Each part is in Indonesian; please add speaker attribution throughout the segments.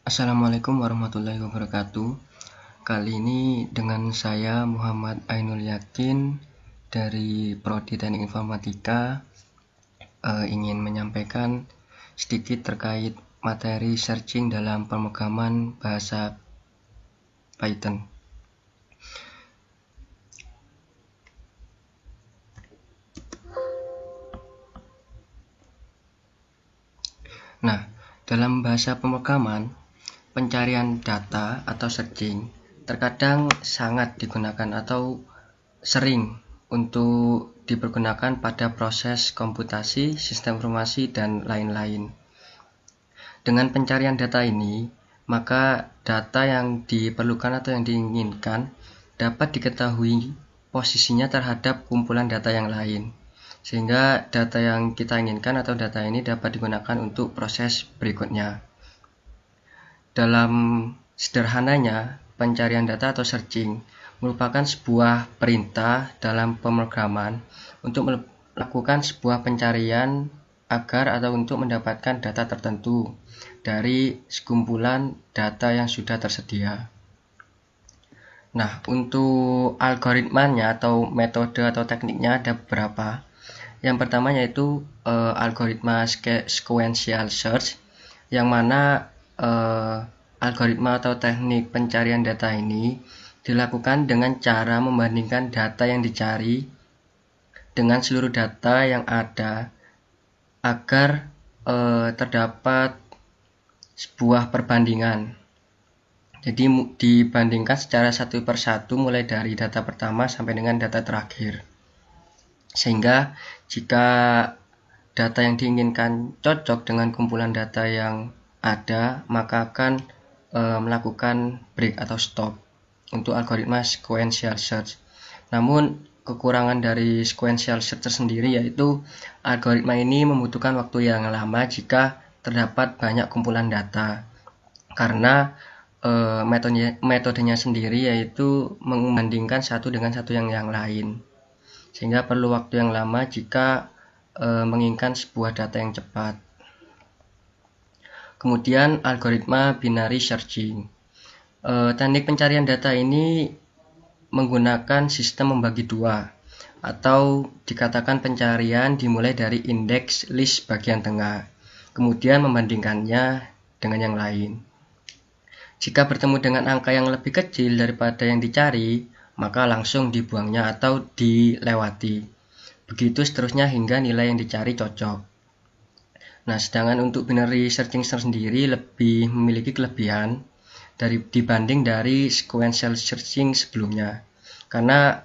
Speaker 1: Assalamualaikum warahmatullahi wabarakatuh. Kali ini dengan saya Muhammad Ainul Yakin dari Prodi Teknik Informatika ingin menyampaikan sedikit terkait materi searching dalam pemrograman bahasa Python. Nah, dalam bahasa pemrograman, pencarian data atau searching terkadang sangat digunakan atau sering untuk dipergunakan pada proses komputasi, sistem informasi, dan lain-lain. Dengan pencarian data ini, maka data yang diperlukan atau yang diinginkan dapat diketahui posisinya terhadap kumpulan data yang lain, sehingga data yang kita inginkan atau data ini dapat digunakan untuk proses berikutnya. Dalam sederhananya, pencarian data atau searching merupakan sebuah perintah dalam pemrograman untuk melakukan sebuah pencarian agar atau untuk mendapatkan data tertentu dari sekumpulan data yang sudah tersedia. Nah, untuk algoritmanya atau metode atau tekniknya ada beberapa. Yang pertama yaitu algoritma sequential search, yang mana algoritma atau teknik pencarian data ini dilakukan dengan cara membandingkan data yang dicari dengan seluruh data yang ada agar terdapat sebuah perbandingan. Jadi dibandingkan secara satu persatu mulai dari data pertama sampai dengan data terakhir. Sehingga jika data yang diinginkan cocok dengan kumpulan data yang ada, maka akan melakukan break atau stop untuk algoritma sequential search. Namun kekurangan dari sequential search tersendiri yaitu algoritma ini membutuhkan waktu yang lama jika terdapat banyak kumpulan data, karena metodenya sendiri yaitu membandingkan satu dengan satu yang lain, sehingga perlu waktu yang lama jika menginginkan sebuah data yang cepat. Kemudian algoritma binary searching. Teknik pencarian data ini menggunakan sistem membagi dua, atau dikatakan pencarian dimulai dari indeks list bagian tengah, kemudian membandingkannya dengan yang lain. Jika bertemu dengan angka yang lebih kecil daripada yang dicari, maka langsung dibuangnya atau dilewati. Begitu seterusnya hingga nilai yang dicari cocok. Nah, sedangkan untuk binary searching sendiri lebih memiliki kelebihan dibanding dari sequential searching sebelumnya, karena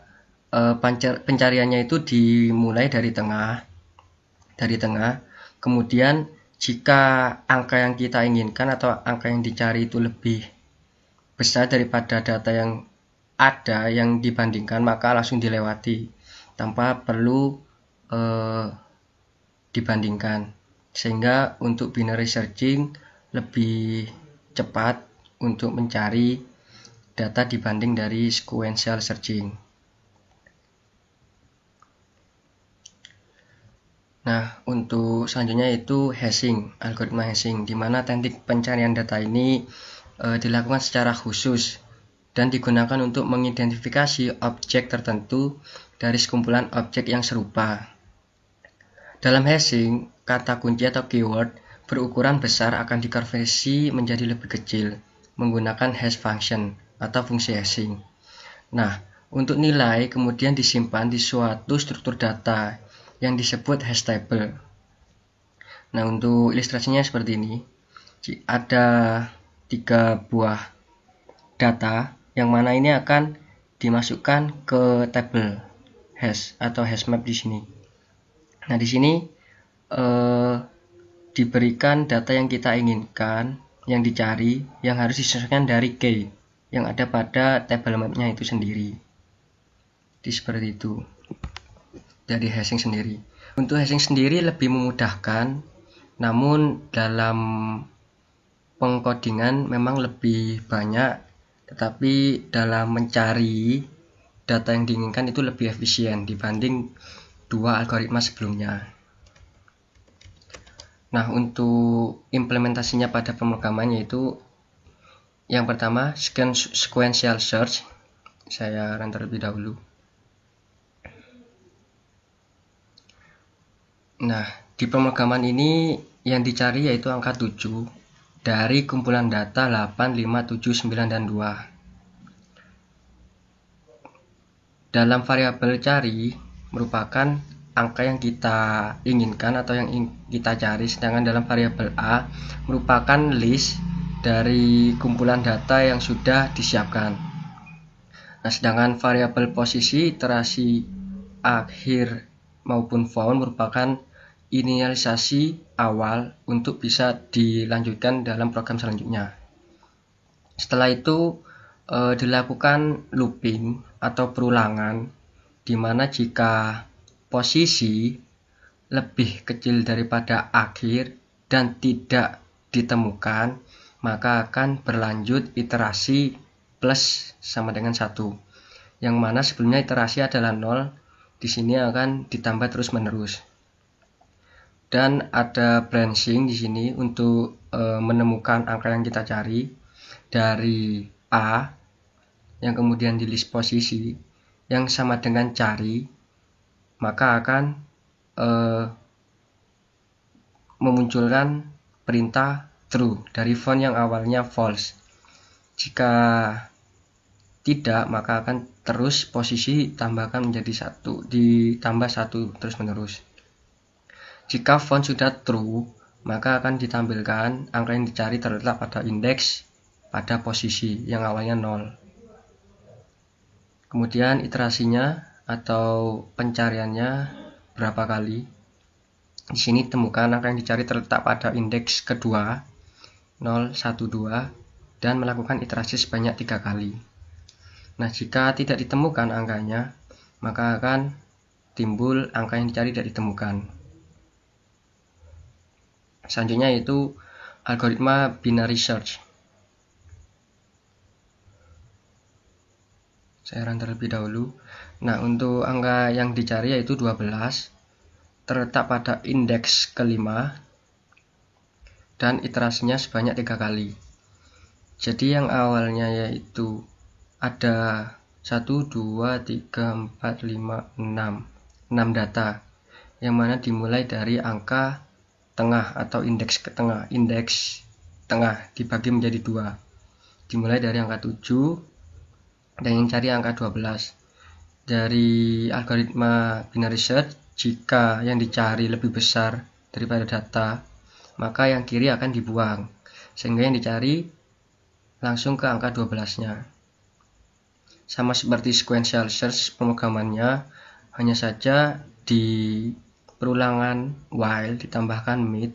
Speaker 1: pencariannya itu dimulai dari tengah, kemudian jika angka yang kita inginkan atau angka yang dicari itu lebih besar daripada data yang ada yang dibandingkan, maka langsung dilewati tanpa perlu dibandingkan, sehingga untuk binary searching lebih cepat untuk mencari data dibanding dari sequential searching. Nah, untuk selanjutnya itu hashing, algoritma hashing, di mana teknik pencarian data ini dilakukan secara khusus dan digunakan untuk mengidentifikasi objek tertentu dari sekumpulan objek yang serupa. Dalam hashing, kata kunci atau keyword berukuran besar akan dikonversi menjadi lebih kecil menggunakan hash function atau fungsi hashing. Nah, untuk nilai kemudian disimpan di suatu struktur data yang disebut hash table. Nah, untuk ilustrasinya seperti ini. Ada 3 buah data yang mana ini akan dimasukkan ke tabel hash atau hash map di sini. Nah, di sini diberikan data yang kita inginkan, yang dicari, yang harus disesuaikan dari key yang ada pada tabel mapnya itu sendiri. Jadi seperti itu dari hashing sendiri. Untuk hashing sendiri lebih memudahkan, namun dalam pengkodingan memang lebih banyak, tetapi dalam mencari data yang diinginkan itu lebih efisien dibanding 2 algoritma sebelumnya. Nah, untuk implementasinya pada pemrograman yaitu Yang pertama, sequential search. Saya run terlebih dahulu. Nah, di pemrograman ini yang dicari yaitu angka 7 dari kumpulan data 8, 5, 7, 9, dan 2. Dalam variabel cari merupakan angka yang kita inginkan atau yang kita cari, sedangkan dalam variabel A merupakan list dari kumpulan data yang sudah disiapkan. Nah, sedangkan variabel posisi, iterasi akhir maupun found merupakan inisialisasi awal untuk bisa dilanjutkan dalam program selanjutnya. Setelah itu dilakukan looping atau perulangan, di mana jika posisi lebih kecil daripada akhir dan tidak ditemukan, maka akan berlanjut iterasi plus sama dengan 1. Yang mana sebelumnya iterasi adalah 0, di sini akan ditambah terus menerus. Dan ada branching di sini untuk menemukan angka yang kita cari dari A yang kemudian di list posisi yang sama dengan cari, maka akan memunculkan perintah true dari found yang awalnya false. Jika tidak, maka akan terus posisi tambahkan menjadi 1, ditambah 1 terus menerus. Jika found sudah true, maka akan ditampilkan angka yang dicari terletak pada indeks pada posisi yang awalnya 0. Kemudian iterasinya atau pencariannya berapa kali. Di sini temukan angka yang dicari terletak pada indeks kedua 0, 1, 2 dan melakukan iterasi sebanyak 3 kali. Nah, jika tidak ditemukan angkanya, maka akan timbul angka yang dicari tidak ditemukan. Selanjutnya yaitu algoritma binary search. Saya run terlebih dahulu. Nah, untuk angka yang dicari yaitu 12, terletak pada indeks kelima dan iterasinya sebanyak 3 kali. Jadi yang awalnya yaitu ada 1, 2, 3, 4, 5, 6 data, yang mana dimulai dari angka tengah atau indeks ke tengah. Indeks tengah dibagi menjadi 2, dimulai dari angka 7 dan yang cari angka 12. Dari algoritma binary search, jika yang dicari lebih besar daripada data, maka yang kiri akan dibuang, sehingga yang dicari langsung ke angka 12-nya. Sama seperti sequential search pemrogramannya, hanya saja di perulangan while ditambahkan mid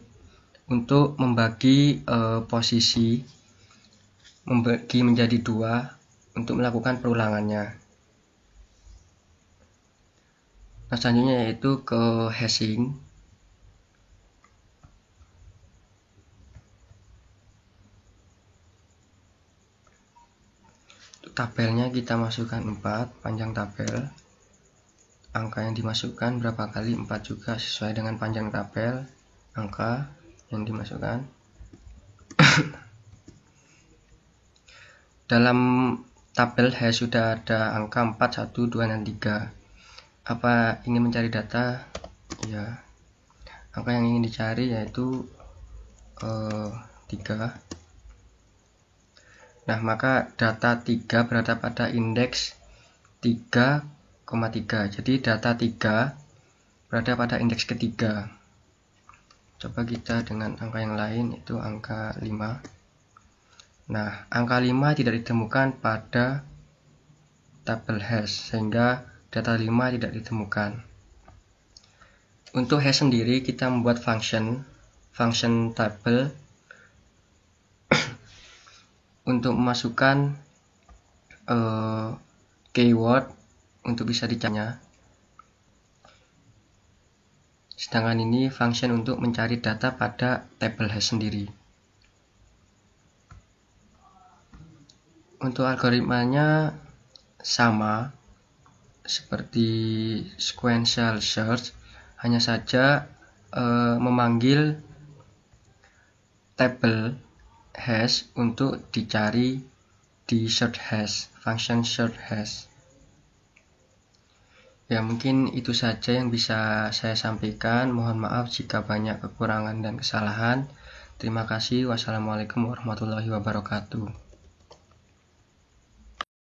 Speaker 1: untuk membagi posisi, membagi menjadi 2 untuk melakukan perulangannya. Nah, selanjutnya yaitu ke hashing. Untuk tabelnya kita masukkan 4, panjang tabel. Angka yang dimasukkan berapa kali? 4 juga, sesuai dengan panjang tabel angka yang dimasukkan. Dalam tabel hash sudah ada angka 4, 1, 2, dan 3. Apa ingin mencari data? Ya, angka yang ingin dicari yaitu 3. Nah, maka data 3 berada pada indeks 3,3. Jadi data 3 berada pada indeks ketiga. Coba kita dengan angka yang lain, itu angka 5. Nah, angka 5 tidak ditemukan pada tabel hash, sehingga data 5 tidak ditemukan. Untuk hash sendiri kita membuat function tabel untuk memasukkan keyword untuk bisa dicari. Sedangkan ini function untuk mencari data pada tabel hash sendiri. Untuk algoritmanya sama seperti sequential search, hanya saja memanggil tabel hash untuk dicari di short hash, function short hash. Ya, mungkin itu saja yang bisa saya sampaikan. Mohon maaf jika banyak kekurangan dan kesalahan. Terima kasih. Wassalamualaikum warahmatullahi wabarakatuh.